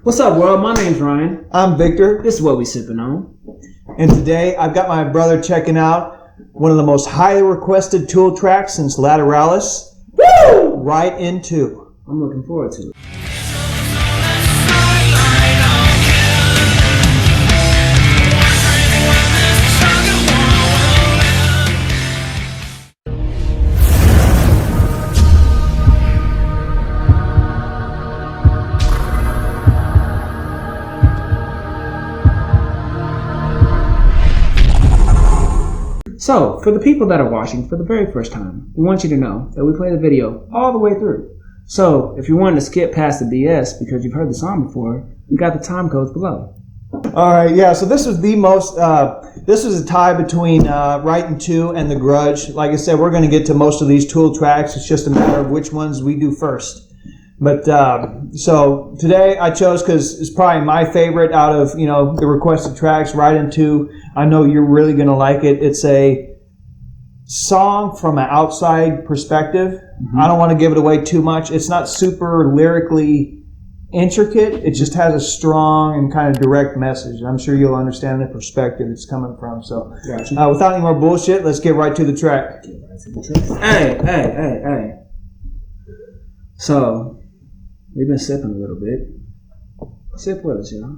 What's up, world? My name's Ryan. I'm Victor. This is what we sipping on. And today I've got my brother checking out one of the most highly requested Tool tracks since Lateralus. Woo! Right into. I'm looking forward to it. So, for the people that are watching for the very first time, we want you to know that we play the video all the way through. So, if you're wanting to skip past the BS because you've heard the song before, we got the time codes below. Alright, yeah, so this was the most, this was a tie between Right Into and The Grudge. Like I said, we're going to get to most of these Tool tracks. It's just a matter of which ones we do first. But, so today I chose because it's probably my favorite out of, the requested tracks, Right Into. I know you're really going to like it. It's a song from an outside perspective. Mm-hmm. I don't want to give it away too much. It's not super lyrically intricate. It just has a strong and kind of direct message. I'm sure you'll understand the perspective it's coming from. So, gotcha. Without any more bullshit, let's get right to the track. Hey. So, we've been sipping a little bit. Sip with us, y'all.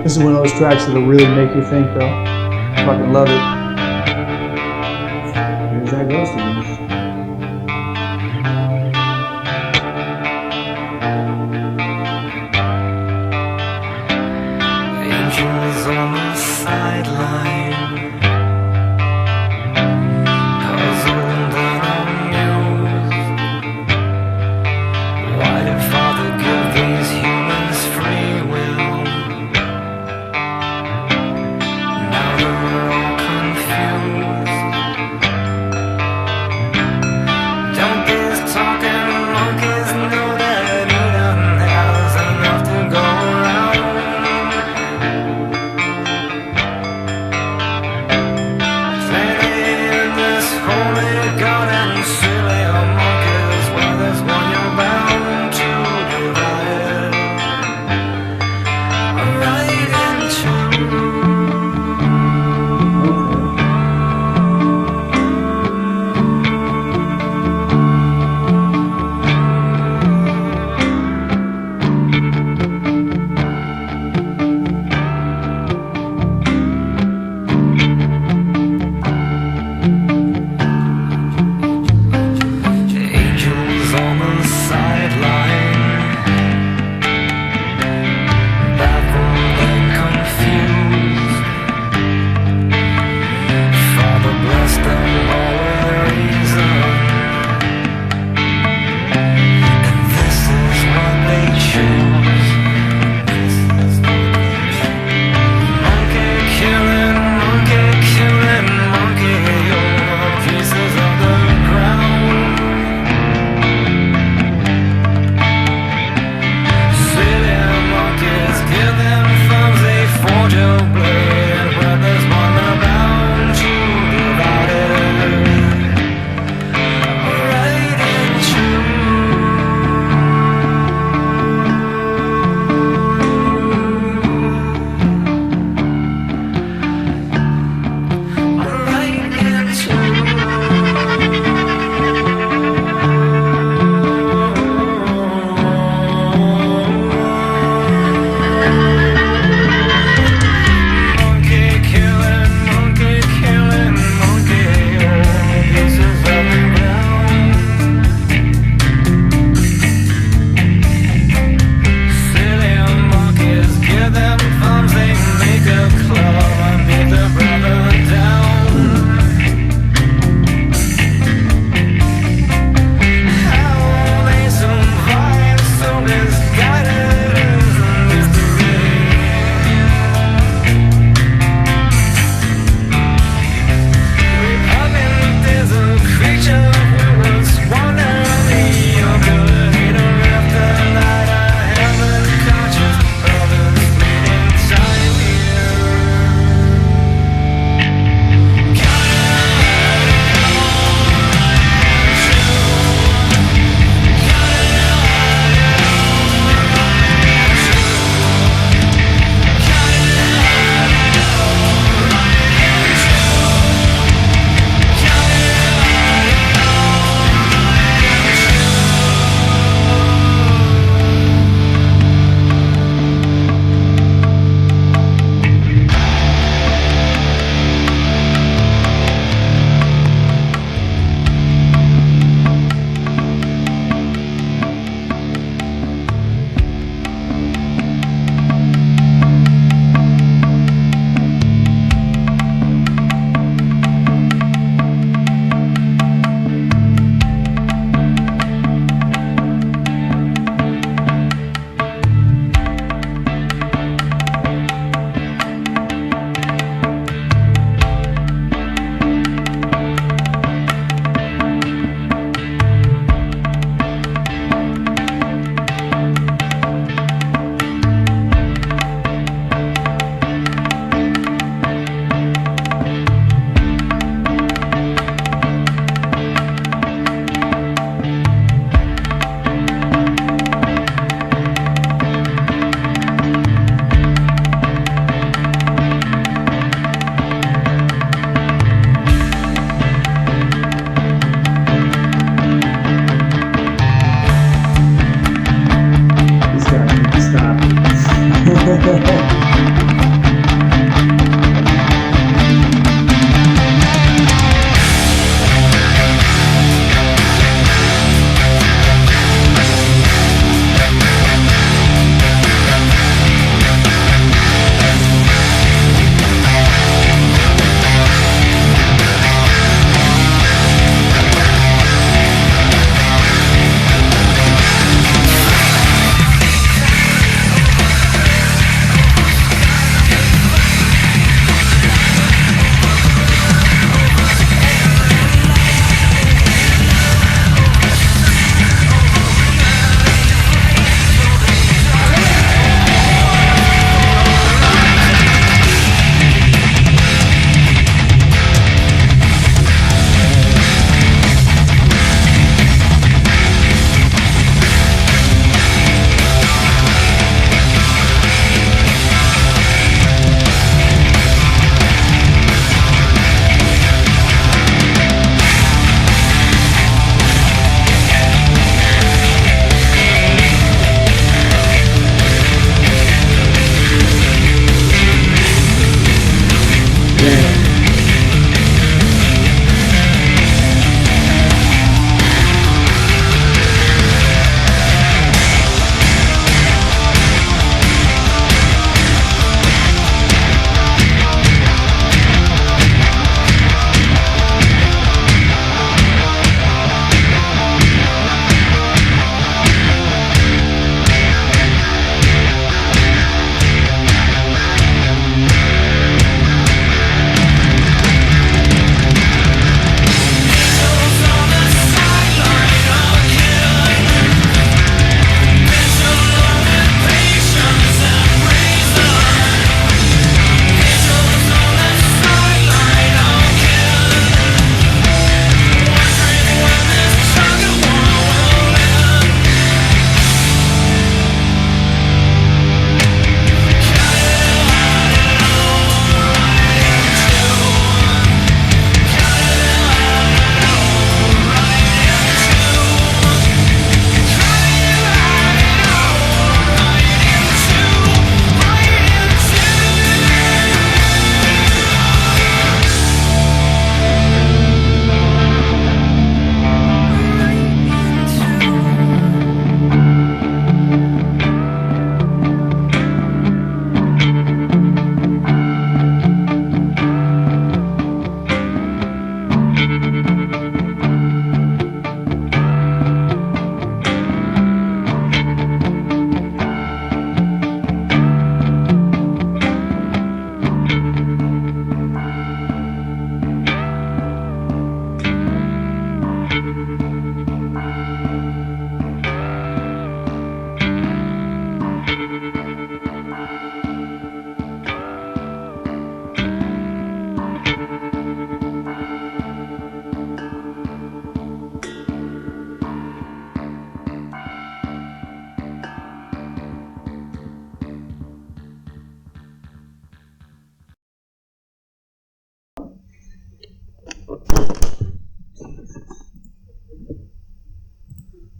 This is one of those tracks that'll really make you think, though. I fucking love it. Here's that ghost again. Angels on the sideline, puzzled and amused. Why did Father give these humans free will? Now they're all confused.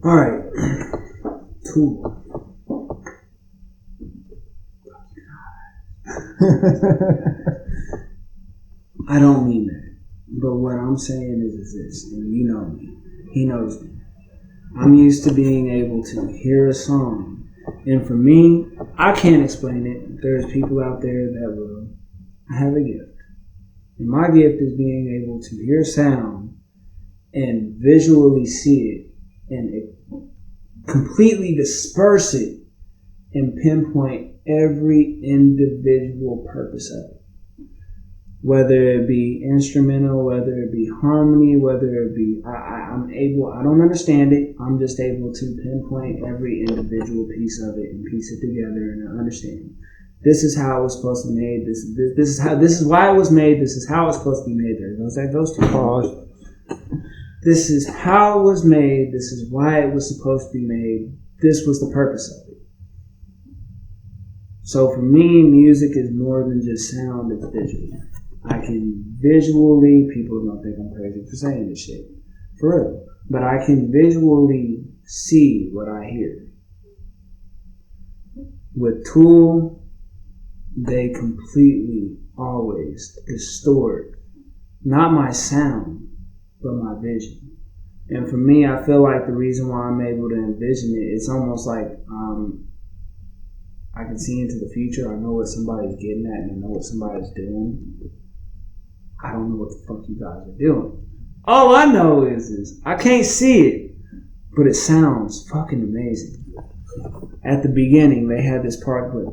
All right. Tool. I don't mean that. But what I'm saying is this, and you know me. He knows me. I'm used to being able to hear a song. And for me, I can't explain it. There's people out there that will. I have a gift. And my gift is being able to hear sound and visually see it and completely disperse it and pinpoint every individual purpose of it. Whether it be instrumental, whether it be harmony, whether it be, I'm able, I don't understand it. I'm just able to pinpoint every individual piece of it and piece it together and understand. This is how it was supposed to be made. This is why it was made. This is how it's supposed to be made. There, those two pause. This is how it was made. This is why it was supposed to be made. This was the purpose of it. So for me, music is more than just sound. It's visual. I can visually, people are going to think I'm crazy for saying this shit. For real. But I can visually see what I hear. With Tool, they completely always distort not my sound, but my vision. And for me, I feel like the reason why I'm able to envision it, it's almost like I can see into the future. I know what somebody's getting at and I know what somebody's doing. I don't know what the fuck you guys are doing. All I know is I can't see it, but it sounds fucking amazing. At the beginning, they had this part with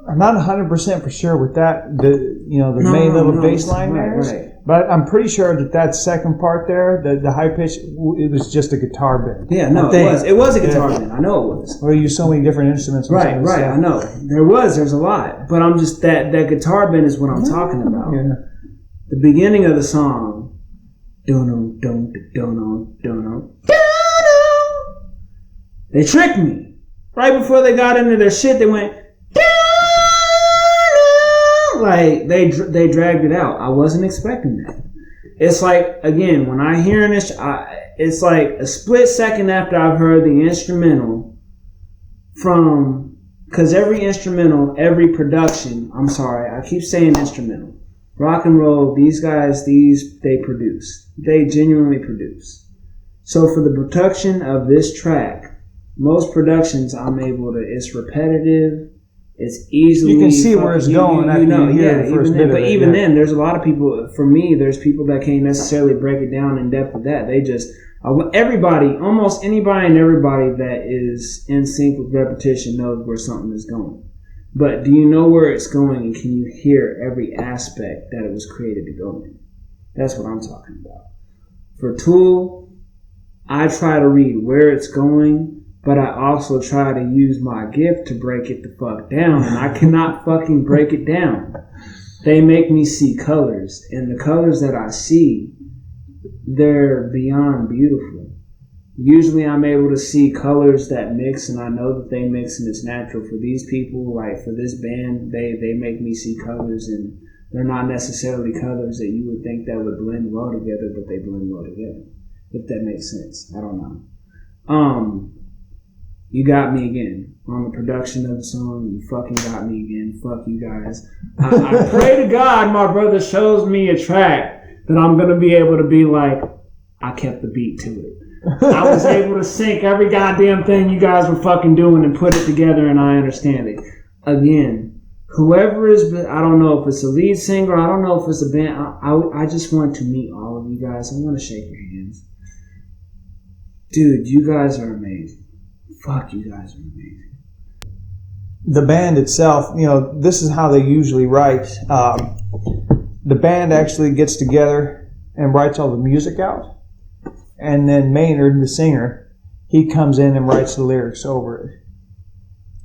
I'm not 100% for sure with that. The main little bass line there. Right. But I'm pretty sure that second part there, the high pitch, it was just a guitar bend. Yeah, no, it was a guitar bend. I know it was. Well, you use so many different instruments. Right. I know. There's a lot. But I'm just, that guitar bend is what I'm talking about. Yeah. The beginning of the song, they tricked me. Right before they got into their shit, they went, like they dragged it out. I wasn't expecting that. It's like, again, when I hear this, it's like a split second after I've heard the instrumental from, because every instrumental, every production, I'm sorry, I keep saying instrumental. Rock and roll, these guys, they produce. They genuinely produce. So for the production of this track, most productions I'm able to, it's repetitive. It's easily, you can see where it's going after you hear the first bit of it. But even then, there's a lot of people, for me, there's people that can't necessarily break it down in depth with that. They just, everybody, almost anybody and everybody that is in sync with repetition knows where something is going. But do you know where it's going, and can you hear every aspect that it was created to go in? That's what I'm talking about. For Tool, I try to read where it's going, but I also try to use my gift to break it the fuck down, and I cannot fucking break it down. They make me see colors, and the colors that I see, they're beyond beautiful. Usually I'm able to see colors that mix, and I know that they mix and it's natural. For these people, like for this band, they make me see colors, and they're not necessarily colors that you would think that would blend well together, but they blend well together. If that makes sense. I don't know. You got me again on the production of the song. You fucking got me again. Fuck you guys. I pray to God my brother shows me a track that I'm going to be able to be like, I kept the beat to it. I was able to sync every goddamn thing you guys were fucking doing and put it together, and I understand it. Again, whoever is, I don't know if it's a lead singer, I don't know if it's a band. I just want to meet all of you guys. I want to shake your hands. Dude, you guys are amazing. Fuck, you guys are amazing. The band itself, this is how they usually write. The band actually gets together and writes all the music out. And then Maynard, the singer, he comes in and writes the lyrics over it.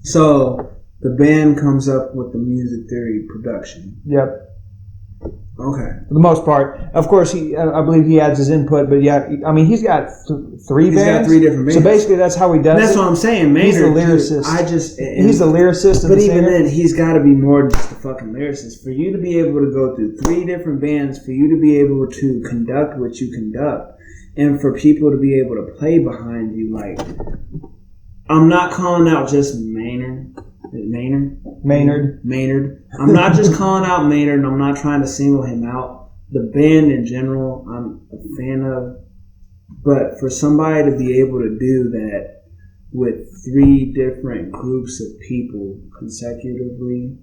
So the band comes up with the music theory production. Yep. Okay. For the most part. Of course, I believe he adds his input, but yeah, I mean, he's got three bands. He's got 3 different bands. So basically, that's how he does And that's it. what I'm saying. Maynard, He's the lyricist. He's the lyricist. But even then, he's got to be more than just a fucking lyricist. For you to be able to go through 3 different bands, for you to be able to conduct what you conduct, and for people to be able to play behind you, like, I'm not calling out just Maynard. I'm not just calling out Maynard, and I'm not trying to single him out. The band in general, I'm a fan of. But for somebody to be able to do that with 3 different groups of people consecutively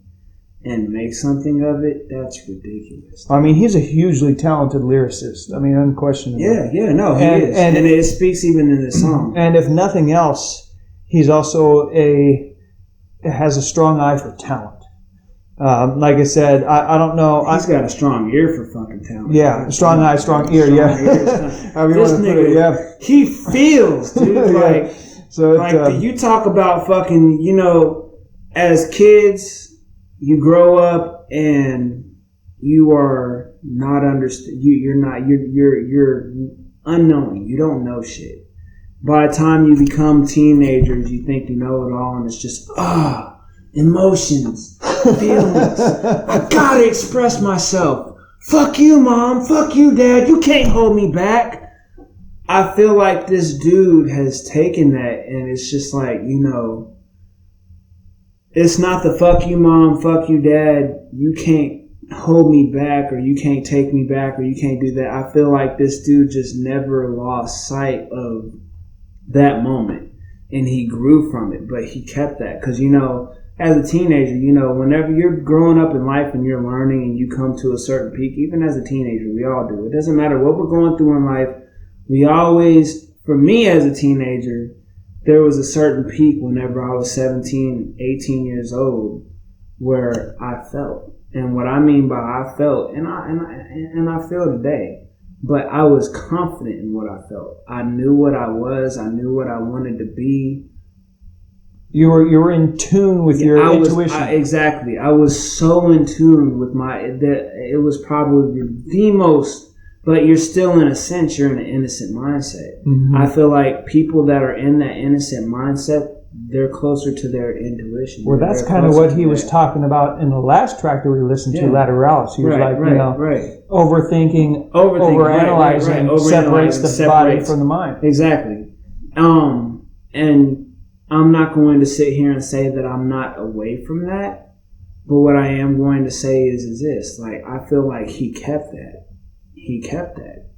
and make something of it, that's ridiculous. I mean, he's a hugely talented lyricist. I mean, unquestionably. Yeah, no, he is. And it speaks even in this song. And if nothing else, he's also has a strong eye for talent. Like I said, I don't know. He's got a strong ear for fucking talent. Yeah, strong eye, strong ear. Yeah. This nigga, he feels, dude. Like, so you talk about fucking, as kids, you grow up and you are not understood. You're unknowing. You don't know shit. By the time you become teenagers, you think you know it all, and it's just emotions, feelings. I gotta express myself. Fuck you, mom. Fuck you, dad. You can't hold me back. I feel like this dude has taken that, and it's just like, it's not the fuck you, mom, fuck you, dad. You can't hold me back, or you can't take me back, or you can't do that. I feel like this dude just never lost sight of that moment, and he grew from it, but he kept that because as a teenager, whenever you're growing up in life and you're learning and you come to a certain peak, even as a teenager, we all do. It doesn't matter what we're going through in life. We always, for me as a teenager, there was a certain peak whenever I was 17, 18 years old where I felt. And what I mean by I felt, and I feel today, but I was confident in what I felt. I knew what I was. I knew what I wanted to be. You were in tune with your intuition. Exactly. I was so in tune with it was probably the most, but you're still, in a sense, you're in an innocent mindset. Mm-hmm. I feel like people that are in that innocent mindset, they're closer to their intuition. Well, that's kind of what he was talking about in the last track that we listened to, Lateralus. He was overthinking, overanalyzing separates the body from the mind. Exactly. And I'm not going to sit here and say that I'm not away from that, but what I am going to say is this: like, I feel like he kept that. He kept that,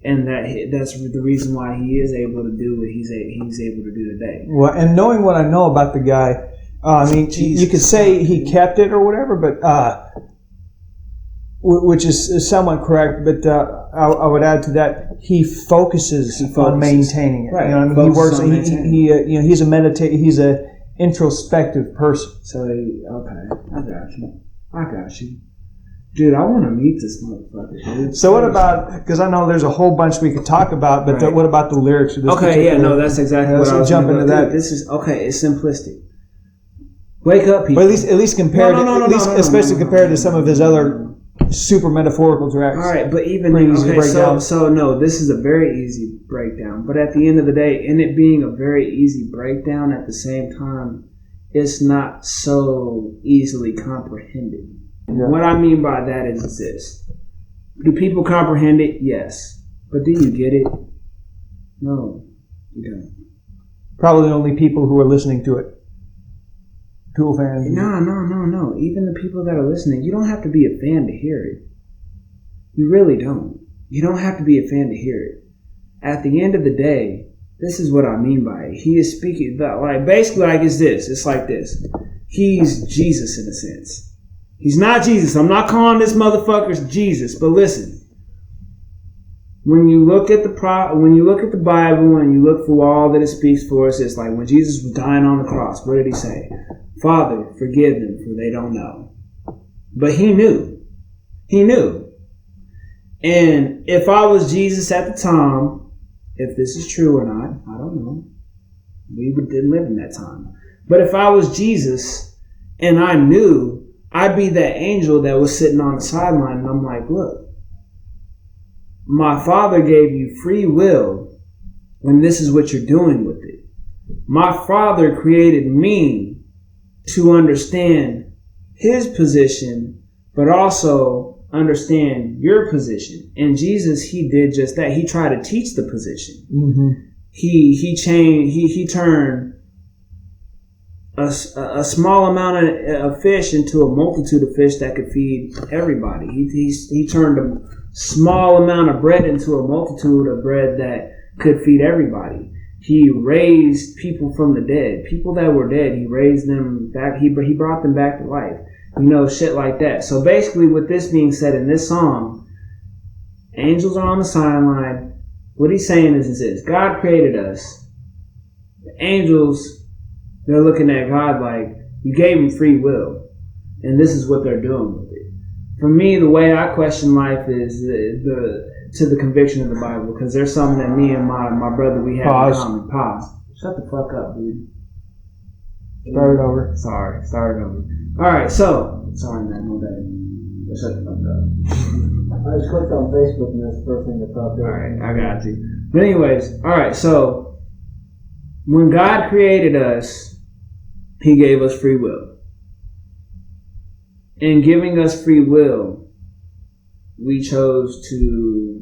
and that's the reason why he is able to do what he's able to do today. Well, and knowing what I know about the guy, I mean, you could say he kept it or whatever, but which is somewhat correct. But I would add to that, he focuses on maintaining it. Right. He works. He's he's a introspective person. So okay, I got you. Dude, I want to meet this motherfucker, dude. So what about, because I know there's a whole bunch we could talk about, but what about the lyrics of this? That's exactly what I was jump into that. This is, it's simplistic. Wake up, people. But at least compared, especially compared to some of his other super metaphorical tracks. All right, but even, so this is a very easy breakdown. But at the end of the day, in it being a very easy breakdown, at the same time, it's not so easily comprehended. Yeah. What I mean by that is this. Do people comprehend it? Yes. But do you get it? No, you don't. Probably only people who are listening to it. Tool fans. No. Even the people that are listening, you don't have to be a fan to hear it. You really don't. You don't have to be a fan to hear it. At the end of the day, this is what I mean by it. He is speaking, it's this. It's like this. He's Jesus in a sense. He's not Jesus. I'm not calling this motherfucker Jesus, but listen. When you look at the Bible and you look for all that it speaks for us, it's like when Jesus was dying on the cross, what did he say? Father, forgive them, for they don't know. But he knew. He knew. And if I was Jesus at the time, if this is true or not, I don't know. We didn't live in that time. But if I was Jesus and I knew, I'd be that angel that was sitting on the sideline, and I'm like, look, my Father gave you free will when this is what you're doing with it. My Father created me to understand his position, but also understand your position. And Jesus, he did just that. He tried to teach the position. Mm-hmm. He turned a small amount of fish into a multitude of fish that could feed everybody. He turned a small amount of bread into a multitude of bread that could feed everybody. He raised people from the dead. People that were dead, he raised them back. He brought them back to life. Shit like that. So basically, with this being said in this song, angels are on the sideline. What he's saying is this: God created us. The angels, they're looking at God like, you gave them free will, and this is what they're doing with it. For me, the way I question life is to the conviction of the Bible, because there's something that me and my brother, we have in common. Pause. Shut the fuck up, dude. Start it over. Sorry, start it over. Alright, so, sorry man, no bad. Shut the fuck up. I just clicked on Facebook and that's the first thing that popped up. Alright, I got you. But anyways, alright, so, when God created us, he gave us free will. In giving us free will, we chose to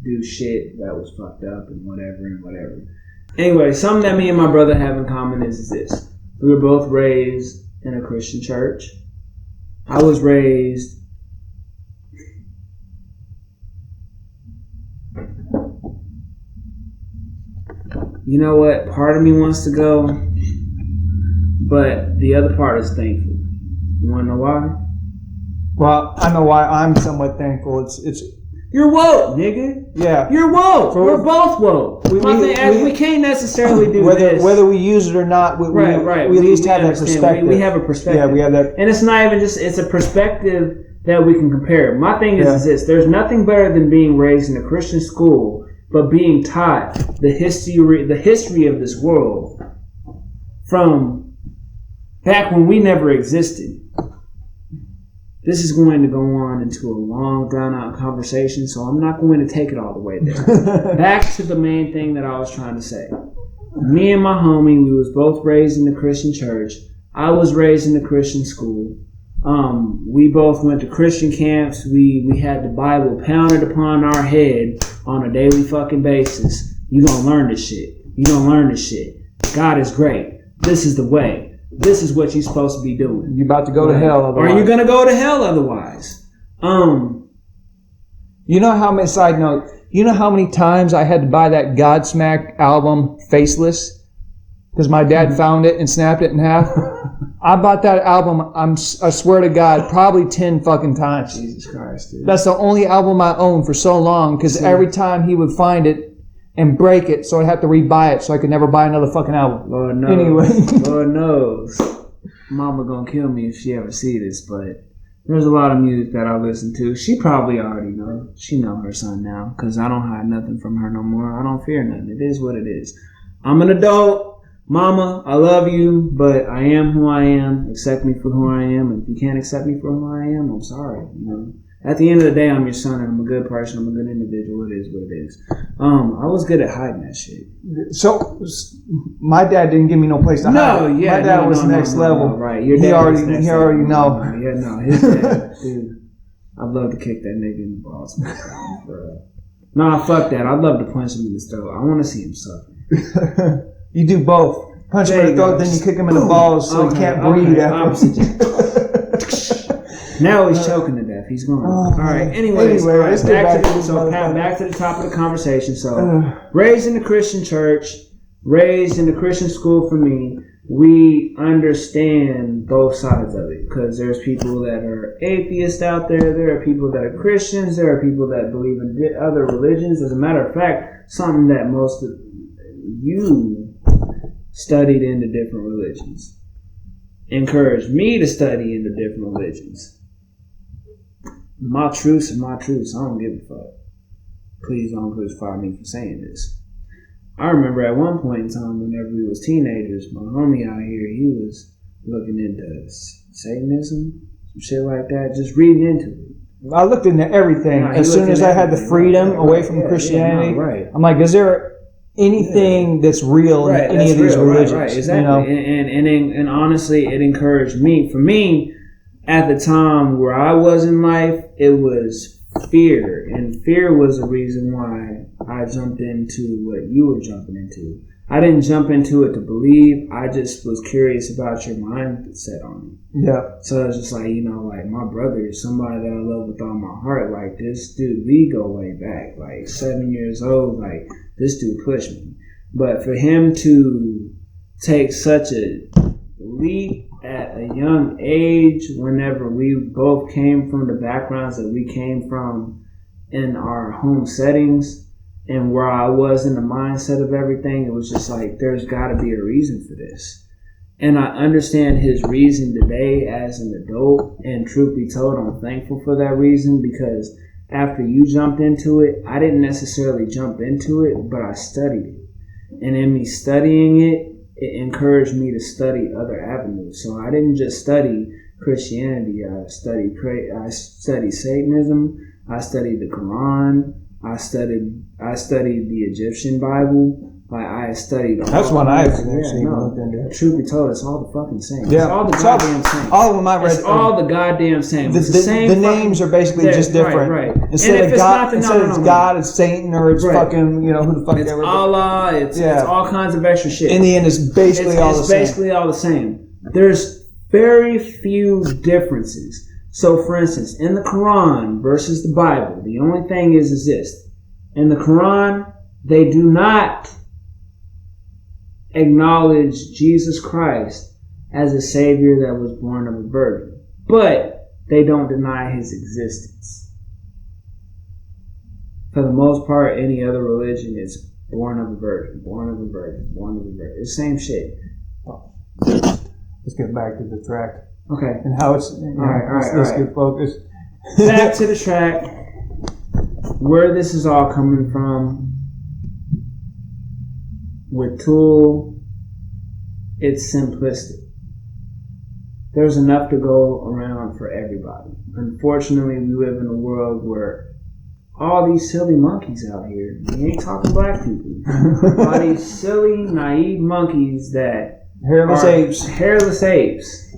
do shit that was fucked up and whatever. Anyway, something that me and my brother have in common is this. We were both raised in a Christian church. I was raised you know what? Part of me wants to go, but the other part is thankful. You want to know why? Well, I know why I'm somewhat thankful. It's You're woke, nigga. Yeah. You're woke. We're both woke. We can't necessarily do this. Whether we use it or not, we at least have that perspective. We have a perspective. Yeah, we have that. And it's not even just, it's a perspective that we can compare. My thing is this. There's nothing better than being raised in a Christian school, but being taught the history of this world from back when we never existed. This is going to go on into a long, drawn-out conversation, so I'm not going to take it all the way there. Back to the main thing that I was trying to say. Me and my homie, we was both raised in the Christian church. I was raised in the Christian school. We both went to Christian camps. We had the Bible pounded upon our head on a daily fucking basis. You gonna learn this shit. You gonna learn this shit. God is great. This is the way. This is what you're supposed to be doing. You're about to go to hell otherwise. Or you're going to go to hell otherwise. You know how many, side note, you know how many times I had to buy that Godsmack album, Faceless? Because my dad found it and snapped it in half. I bought that album, I swear to God, probably 10 fucking times. Jesus Christ, dude. That's the only album I owned for so long, because every time he would find it and break it, so I'd have to rebuy it so I could never buy another fucking album. Lord knows. Anyway. Lord knows. Mama gonna kill me if she ever see this, but there's a lot of music that I listen to. She probably already know. She know her son now, because I don't hide nothing from her no more. I don't fear nothing. It is what it is. I'm an adult. Mama, I love you, but I am who I am. Accept me for who I am. And if you can't accept me for who I am, I'm sorry. At the end of the day, I'm your son, and I'm a good person. I'm a good individual. It is what it is. I was good at hiding that shit. So, my dad didn't give me no place to hide. My dad was next level. Right. Your dad already know. His dad, dude. I'd love to kick that nigga in the balls. Nah, fuck that. I'd love to punch him in the throat. I want to see him suffer. You do both. Punch him in the throat, then you kick him in the balls so he can't breathe after. Now he's choking to death. He's gone. All right. Anyways, let's get back to the top of the conversation. So, raised in the Christian church, raised in the Christian school for me, we understand both sides of it. Because there's people that are atheists out there. There are people that are Christians. There are people that believe in other religions. As a matter of fact, something that most of you studied into different religions. Encouraged me to study into different religions. My truths are my truths. I don't give a fuck. Please don't crucify me for saying this. I remember at one point in time, whenever we was teenagers, my homie out here, he was looking into Satanism. shit like that. Just reading into it. I looked into everything. Yeah, as soon as I had the freedom away from Christianity, right. I'm like, is there anything that's real in any of these religions? Right, exactly. You know? And honestly, it encouraged me. For me, at the time where I was in life, it was fear. And fear was the reason why I jumped into what you were jumping into. I didn't jump into it to believe. I just was curious about your mindset on it. Yeah. So it's just like, like my brother is somebody that I love with all my heart. Like this dude, we go way back. Like 7 years old. Like this dude pushed me. But for him to take such a leap at a young age, whenever we both came from the backgrounds that we came from in our home settings, and where I was in the mindset of everything, it was just like, there's got to be a reason for this. And I understand his reason today as an adult, and truth be told, I'm thankful for that reason, because after you jumped into it, I didn't necessarily jump into it, but I studied it. And in me studying it, it encouraged me to study other avenues. So I didn't just study Christianity. I studied Satanism. I studied the Quran. I studied the Egyptian Bible. I studied. That's one I looked into. Truth be told, it's all the fucking same. Yeah, it's all the goddamn same. All of them I read. It's all the goddamn same. The names are basically just different. Right. Instead of God, it's God, it's Satan, or it's fucking, who the fuck it's ever. Allah. It's all kinds of extra shit. In the end, it's basically all the same. It's basically all the same. There's very few differences. So, for instance, in the Quran versus the Bible, the only thing is this. In the Quran, they do not acknowledge Jesus Christ as a savior that was born of a virgin, but they don't deny his existence. For the most part, any other religion is born of a virgin, born of a virgin, born of a virgin. It's the same shit. Let's get back to the track. Okay. And how it's, let's get focused. Back to the track. Where this is all coming from. With Tool, it's simplistic. There's enough to go around for everybody. Unfortunately, we live in a world where all these silly monkeys out here, we ain't talking black people, all these silly, naive monkeys that hairless apes,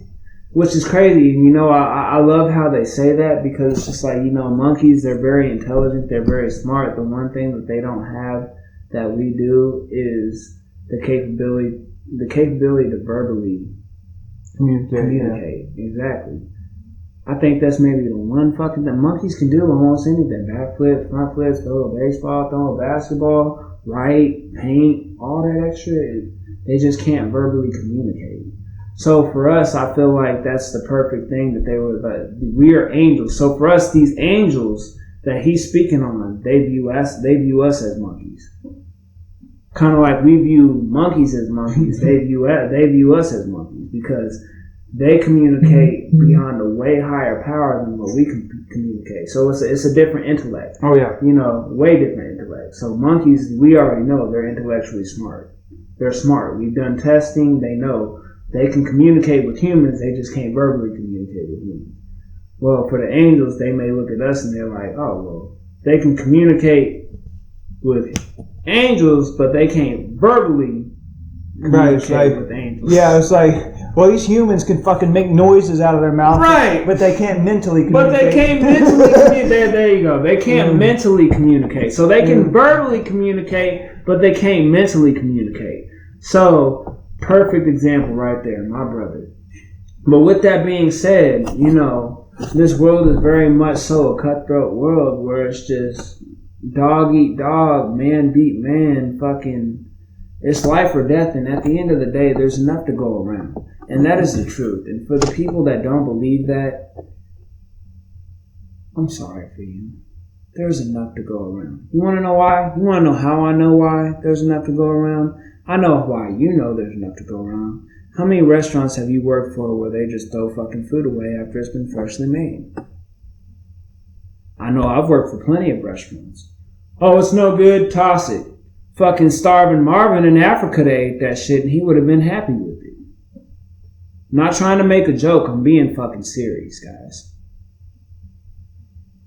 which is crazy. I love how they say that, because it's just like, monkeys, they're very intelligent, they're very smart. The one thing that they don't have that we do is the capability to verbally communicate. Yeah. Exactly. I think that's maybe the one fucking thing. Monkeys can do almost anything. Backflips, front flips, throw a baseball, throw a basketball, write, paint, all that extra. They just can't verbally communicate. So for us, I feel like that's the perfect thing that they were. But we are angels. So for us, these angels that he's speaking on, they view us as monkeys. Kind of like we view monkeys as monkeys. They view us as monkeys, because they communicate beyond a way higher power than what we can communicate. So it's a different intellect. Oh yeah. Way different intellect. So monkeys, we already know they're intellectually smart. They're smart. We've done testing. They know they can communicate with humans. They just can't verbally communicate with humans. Well, for the angels, they may look at us and they're like, oh, well, they can communicate with angels, but they can't verbally communicate with angels. Yeah, it's like, well, these humans can fucking make noises out of their mouth, right? But they can't mentally communicate. But they can't mentally communicate. There you go. They can't mentally communicate. So they can verbally communicate, but they can't mentally communicate. So, perfect example right there, my brother. But with that being said, this world is very much so a cutthroat world where it's just dog eat dog, man beat man, fucking, it's life or death. And at the end of the day, there's enough to go around. And that is the truth. And for the people that don't believe that, I'm sorry for you. There's enough to go around. You want to know why? You want to know how I know why there's enough to go around? I know why you know there's enough to go around. How many restaurants have you worked for where they just throw fucking food away after it's been freshly made? I know I've worked for plenty of restaurants. Oh, it's no good, toss it. Fucking starving Marvin in Africa, they ate that shit and he would have been happy with it. I'm not trying to make a joke. I'm being fucking serious, guys.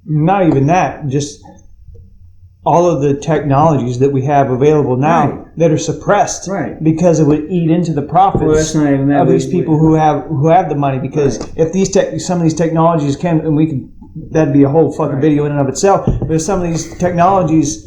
Not even that. Just all of the technologies that we have available now that are suppressed because it would eat into the profits of these people who have the money. Because if some of these technologies came, and that'd be a whole fucking video in and of itself. But if some of these technologies,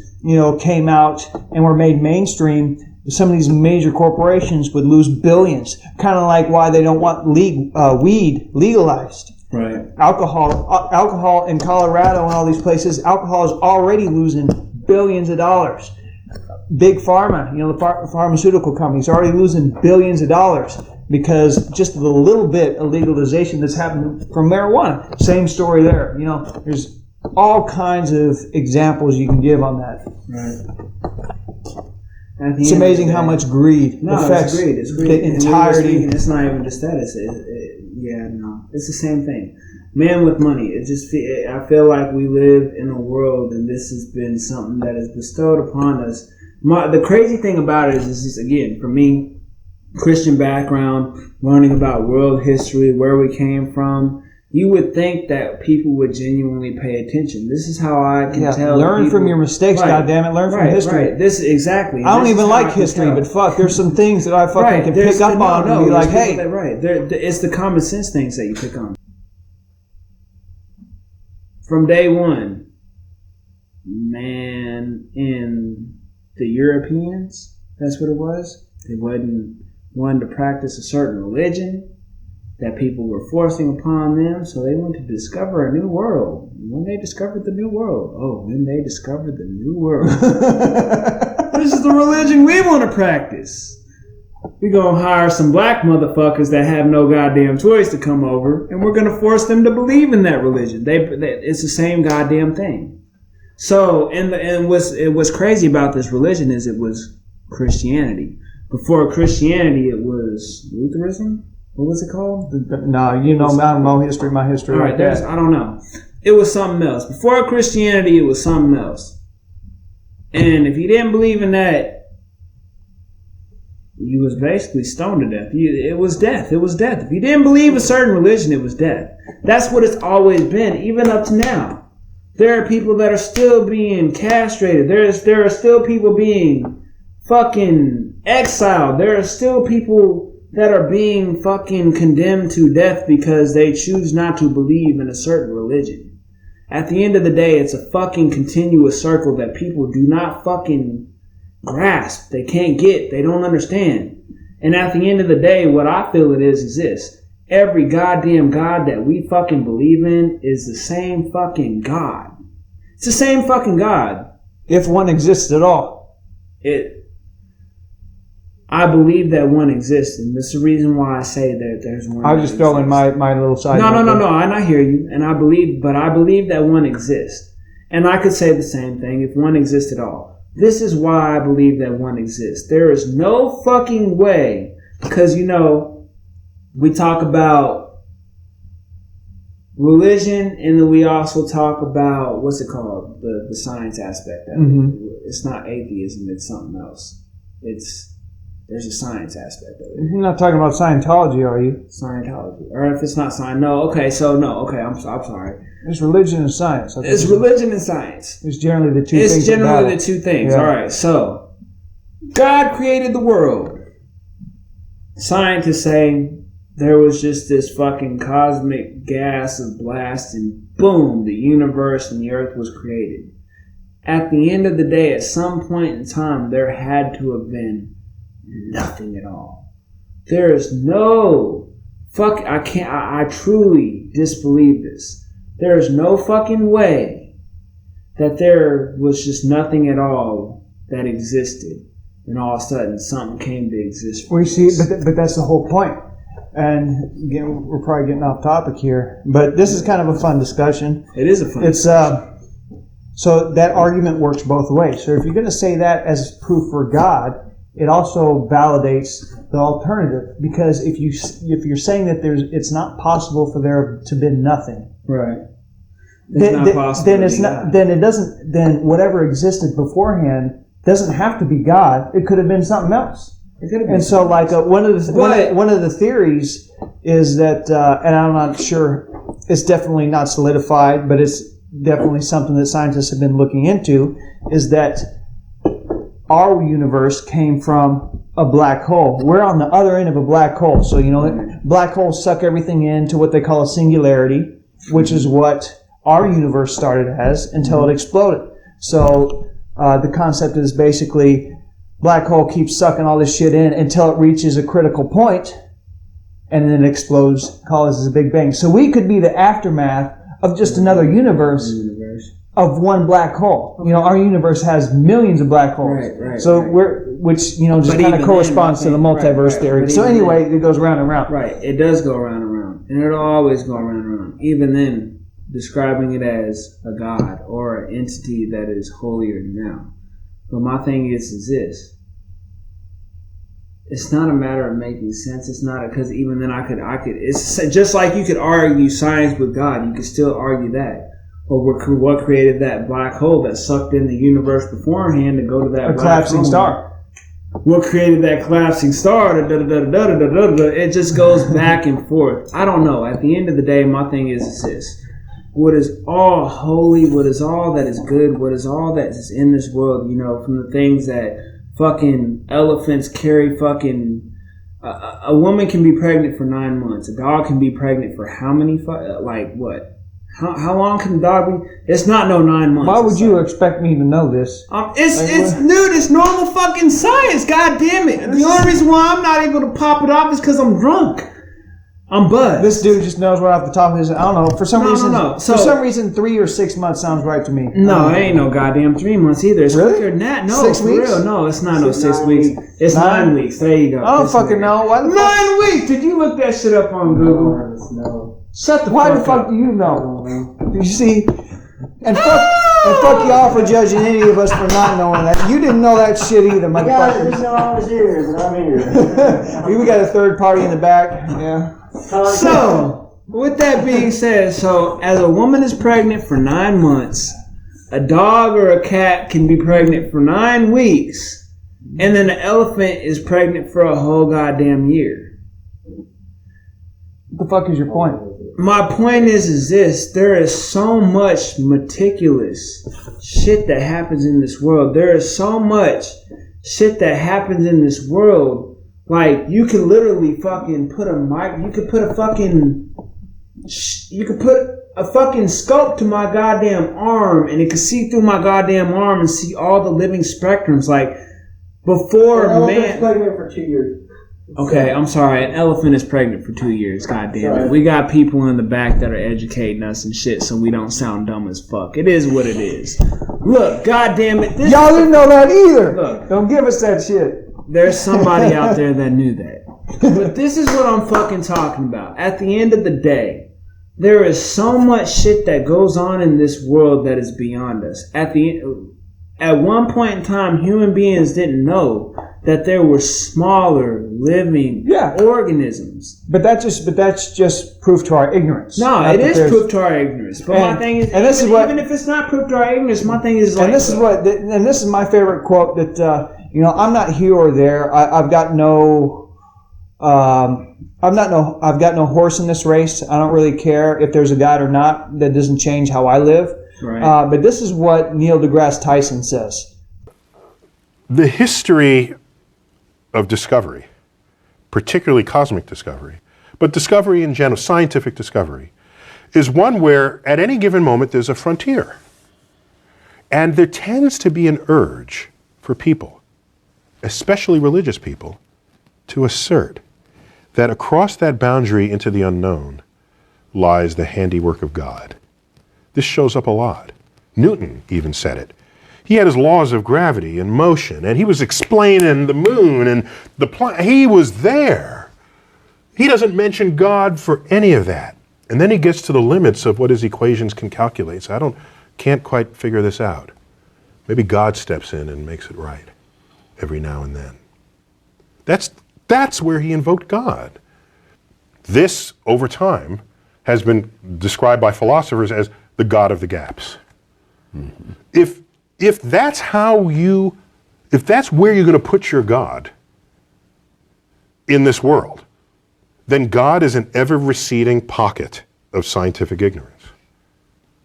came out and were made mainstream, some of these major corporations would lose billions. Kind of like why they don't want weed legalized. Right. Alcohol in Colorado and all these places, alcohol is already losing billions of dollars. Big pharma, the pharmaceutical companies are already losing billions of dollars because just the little bit of legalization that's happened from marijuana. Same story there. There's all kinds of examples you can give on that. Right. It's amazing how much greed affects the entirety. It's not even just that. It's the same thing. Man with money. I feel like we live in a world, and this has been something that is bestowed upon us. The crazy thing about it is again, for me, Christian background, learning about world history, where we came from. You would think that people would genuinely pay attention. This is how I can tell. Learn from your mistakes, goddammit. Learn from history. Right. Exactly. I don't even like history, but fuck, there's some things that I fucking can pick up on and be like, hey. It's the common sense things that you pick on. From day one, man, in the Europeans, that's what it was. They wasn't wanting to practice a certain religion that people were forcing upon them, so they went to discover a new world. When they discovered the new world, this is the religion we want to practice. We're going to hire some black motherfuckers that have no goddamn choice to come over, and we're going to force them to believe in that religion. It's the same goddamn thing. So, and what's crazy about this religion is it was Christianity. Before Christianity, it was Lutheranism? What was it called? No, I don't know history. My history. All right, I don't know. It was something else. Before Christianity, it was something else. And if you didn't believe in that, you was basically stoned to death. It was death. It was death. If you didn't believe a certain religion, it was death. That's what it's always been, even up to now. There are people that are still being castrated. There are still people being fucking exiled. There are still people that are being fucking condemned to death because they choose not to believe in a certain religion. At the end of the day, it's a fucking continuous circle that people do not fucking grasp. They can't get. They don't understand. And at the end of the day, what I feel it is this. Every goddamn God that we fucking believe in is the same fucking God. It's the same fucking God. If one exists at all. I believe that one exists, and that's the reason why I say that there's one. I just fell in my little side. No, and I hear you, and I believe that one exists. And I could say the same thing if one exists at all. This is why I believe that one exists. There is no fucking way, because we talk about religion, and then we also talk about what's it called, the science aspect of it. It's not atheism; it's something else. There's a science aspect of it. You're not talking about Scientology, are you? Scientology. Or if it's not science. No, okay, I'm sorry. It's religion and science. It's religion and science. It's generally the two things. It's generally the two things. Yeah. All right, so God created the world. Scientists say there was just this fucking cosmic gas of blast and boom, the universe and the earth was created. At the end of the day, at some point in time, there had to have been nothing at all. There is no I truly disbelieve this. There is no fucking way that there was just nothing at all that existed, and all of a sudden something came to exist. We see, but that's the whole point. And again, we're probably getting off topic here, but this is kind of a fun discussion. It is a fun. It's so that argument works both ways. So if you're going to say that as proof for God, it also validates the alternative, because if you're saying that it's not possible for there to be nothing, right? Then whatever existed beforehand doesn't have to be God. It could have been something else. And so, like one of the theories is that, and I'm not sure, it's definitely not solidified, but it's definitely something that scientists have been looking into, is that our universe came from a black hole. We're on the other end of a black hole. So, black holes suck everything into what they call a singularity, which is what our universe started as until it exploded. So, the concept is basically black hole keeps sucking all this shit in until it reaches a critical point, and then it explodes, causes a big bang. So we could be the aftermath of just another universe of one black hole. Our universe has millions of black holes. Right. So which just kind of corresponds to the multiverse theory. So anyway, it goes round and round. Right, it does go round and round, and it'll always go round and round. Even then, describing it as a god or an entity that is holier than thou. But my thing is this. It's not a matter of making sense. It's not because even then I could. It's just like you could argue science with God. You could still argue that. Or what created that black hole that sucked in the universe beforehand to go to that a collapsing star? What created that collapsing star? It just goes back and forth. I don't know. At the end of the day, my thing is this. What is all holy, what is all that is good, what is all that is in this world, from the things that fucking elephants carry fucking... a woman can be pregnant for 9 months. A dog can be pregnant for how many... what? How long can a dog be? It's not no 9 months. Why would you expect me to know this? It's normal fucking science, god damn it. The only reason why I'm not able to pop it off is because I'm drunk. I'm buzzed. This dude just knows right off the top of his... I don't know. For some reason... No. For some reason, 3 or 6 months sounds right to me. No, it ain't no goddamn 3 months either. It's quicker than that. No, 6 weeks? For real. No, it's not 6 weeks. It's 9 weeks. There you go. I don't fucking know. Why the 9 weeks? Did you look that shit up on Google? No. Shut the Why fuck the fuck up. do you know? You see? And fuck y'all for judging any of us for not knowing that. You didn't know that shit either, You guys didn't motherfucker. know I was here, but I'm here. We got a third party in the back. Yeah. So, with that being said, as a woman is pregnant for 9 months, a dog or a cat can be pregnant for 9 weeks, and then an elephant is pregnant for a whole goddamn year. What the fuck is your point? My point is this. There is so much meticulous shit that happens in this world. There is so much shit that happens in this world. Like, you can literally fucking put a mic. You could put a fucking scope to my goddamn arm, and it could see through my goddamn arm and see all the living spectrums. Like, before man... pregnant for 2 years. Okay, I'm sorry. An elephant is pregnant for 2 years. God damn it. We got people in the back that are educating us and shit, so we don't sound dumb as fuck. It is what it is. Look, god damn it. Y'all didn't know that either. Look. Don't give us that shit. There's somebody out there that knew that. But this is what I'm fucking talking about. At the end of the day, there is so much shit that goes on in this world that is beyond us. At one point in time, human beings didn't know that there were smaller living organisms. But that's just proof to our ignorance. No, it is proof to our ignorance. But my thing is, even if it's not proof to our ignorance, my thing is like... And this is my favorite quote that, I'm not here or there. I've got no horse in this race. I don't really care if there's a God or not. That doesn't change how I live. Right. But this is what Neil deGrasse Tyson says. The history of discovery, particularly cosmic discovery, but discovery in general, scientific discovery, is one where at any given moment there's a frontier. And there tends to be an urge for people, especially religious people, to assert that across that boundary into the unknown lies the handiwork of God. This shows up a lot. Newton even said it. He had his laws of gravity and motion, and he was explaining the moon and the planet. He was there. He doesn't mention God for any of that. And then he gets to the limits of what his equations can calculate. So can't quite figure this out. Maybe God steps in and makes it right every now and then. That's where he invoked God. This, over time, has been described by philosophers as the God of the gaps. Mm-hmm. If that's where you're going to put your God, in this world, then God is an ever-receding pocket of scientific ignorance.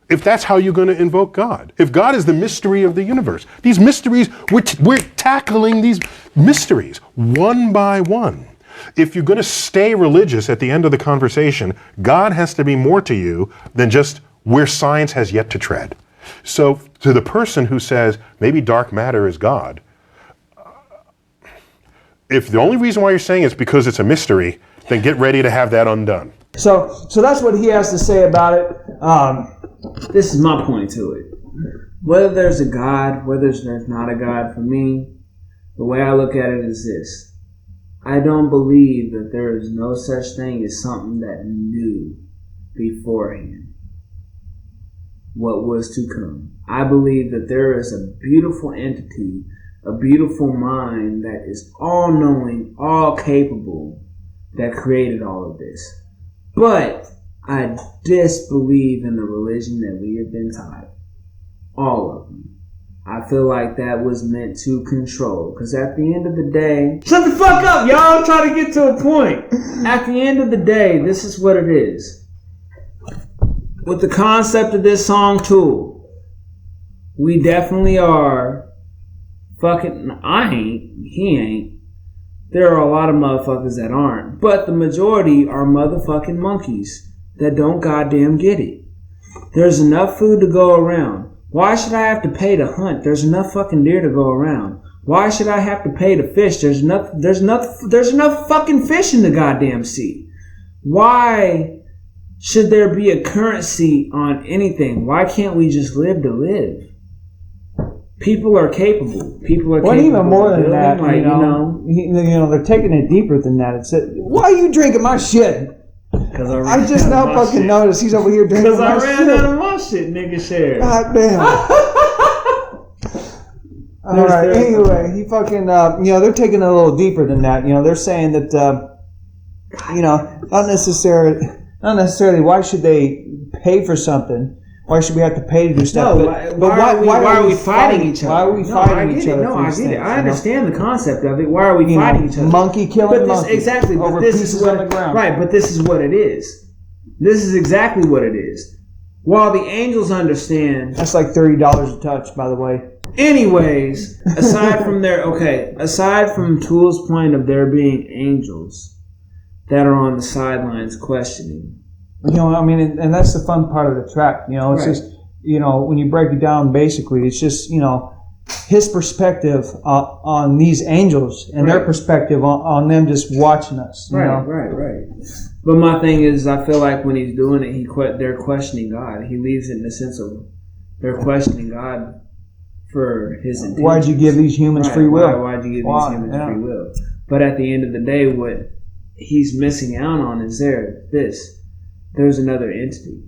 If that's how you're going to invoke God, if God is the mystery of the universe, these mysteries, we're tackling these mysteries one by one. If you're going to stay religious at the end of the conversation, God has to be more to you than just where science has yet to tread. So to the person who says, maybe dark matter is God, if the only reason why you're saying it's because it's a mystery, then get ready to have that undone. So that's what he has to say about it. This is my point to it. Whether there's a God, whether there's not a God, for me, the way I look at it is this. I don't believe that there is no such thing as something that knew beforehand what was to come. I believe that there is a beautiful entity, a beautiful mind that is all-knowing, all-capable, that created all of this. But I disbelieve in the religion that we have been taught. All of them. I feel like that was meant to control. Because at the end of the day... Shut the fuck up, y'all! I'm trying to get to a point. At the end of the day, this is what it is. With the concept of this song, too, we definitely are fucking... I ain't. He ain't. There are a lot of motherfuckers that aren't. But the majority are motherfucking monkeys that don't goddamn get it. There's enough food to go around. Why should I have to pay to hunt? There's enough fucking deer to go around. Why should I have to pay to fish? There's enough fucking fish in the goddamn sea. Why should there be a currency on anything? Why can't we just live to live? People are capable. People are capable. Well, even more than that, like, you know, they're taking it deeper than that. It's why are you drinking my shit? I just now fucking noticed he's over here drinking my shit. Because I ran out of my shit, nigga share. God damn. Alright, anyway, he fucking, they're taking it a little deeper than that. You know, they're saying that, not necessarily, why should they pay for something? Why should we have to pay to do stuff? No, why are we fighting each other? Why are we fighting each other? No, I get it. I understand the concept of it. Why are we fighting each other? Monkey killing monkey. Exactly. Over but this pieces is what, on the ground. Right, but this is what it is. This is exactly what it is. While the angels understand... That's like $30 a touch, by the way. Anyways, aside from Tool's point of there being angels that are on the sidelines questioning... You know, I mean, and that's the fun part of the track. You know, it's just, when you break it down, basically, it's just, his perspective on these angels and their perspective on them just watching us. Right. But my thing is, I feel like when he's doing it, they're questioning God. He leaves it in the sense of they're questioning God for his intentions. Why'd you give these humans free will? Why'd you give these humans free will? But at the end of the day, what he's missing out on is there's another entity.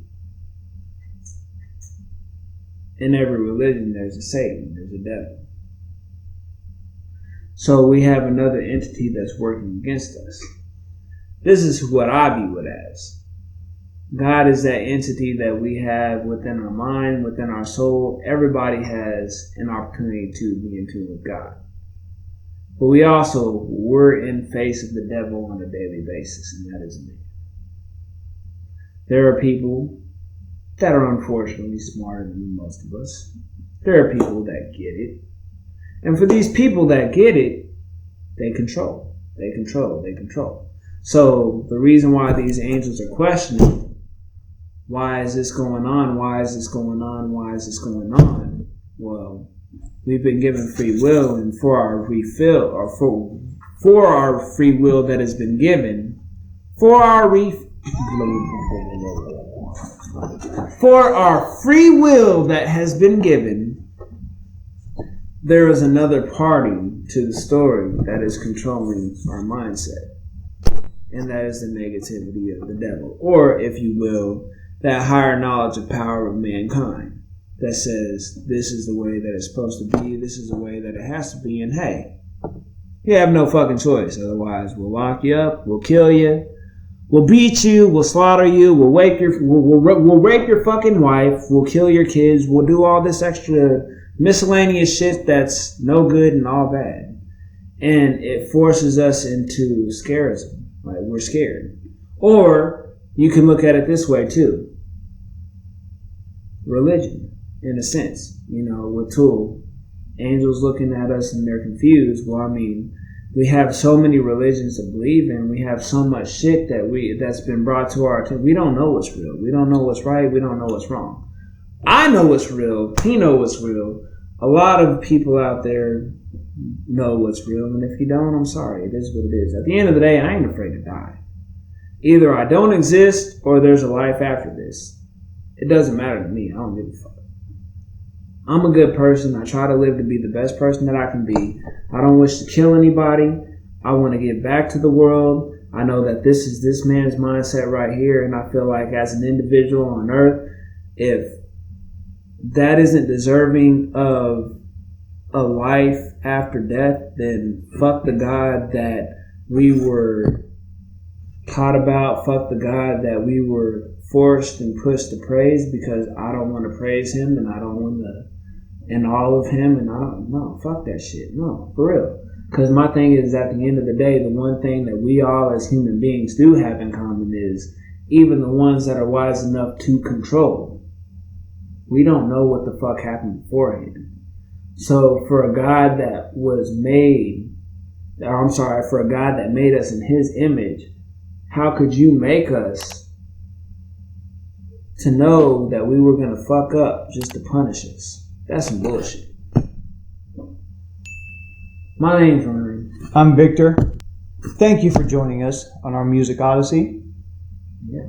In every religion, there's a Satan, there's a devil. So we have another entity that's working against us. This is what I view it as. God is that entity that we have within our mind, within our soul. Everybody has an opportunity to be in tune with God. But we're in face of the devil on a daily basis, and that is me. There are people that are unfortunately smarter than most of us. There are people that get it. And for these people that get it, they control. They control. So the reason why these angels are questioning, why is this going on? Why is this going on? Why is this going on? Well, we've been given free will, and for our free will that has been given, for our free will that has been given, there is another party to the story that is controlling our mindset. And that is the negativity of the devil. Or, if you will, that higher knowledge of power of mankind that says this is the way that it's supposed to be, this is the way that it has to be, and hey, you have no fucking choice. Otherwise, we'll lock you up, we'll kill you, we'll beat you, we'll slaughter you, we'll rape your fucking wife, we'll kill your kids, we'll do all this extra miscellaneous shit that's no good and all bad. And it forces us into scarism. Like, we're scared. Or you can look at it this way too. Religion, in a sense. You know, with Tool. Angels looking at us and they're confused. Well, I mean, we have so many religions to believe in. We have so much shit that's been brought to our attention. We don't know what's real. We don't know what's right. We don't know what's wrong. I know what's real. He knows what's real. A lot of people out there know what's real, and if you don't, I'm sorry. It is what it is. At the end of the day, I ain't afraid to die. Either I don't exist or there's a life after this. It doesn't matter to me. I don't give a fuck. I'm a good person. I try to live to be the best person that I can be. I don't wish to kill anybody. I want to give back to the world. I know that this is this man's mindset right here, and I feel like as an individual on earth, if that isn't deserving of a life after death, then fuck the God that we were taught about. Fuck the God that we were forced and pushed to praise, because I don't want to praise him and I don't want to in all of him, and I don't know. Fuck that shit. No, for real. Because my thing is, at the end of the day, the one thing that we all as human beings do have in common is even the ones that are wise enough to control, we don't know what the fuck happened beforehand. So for a God that was made, for a God that made us in his image, how could you make us to know that we were going to fuck up just to punish us? That's some bullshit. My name's Ryan. I'm Victor. Thank you for joining us on our Music Odyssey. Yeah.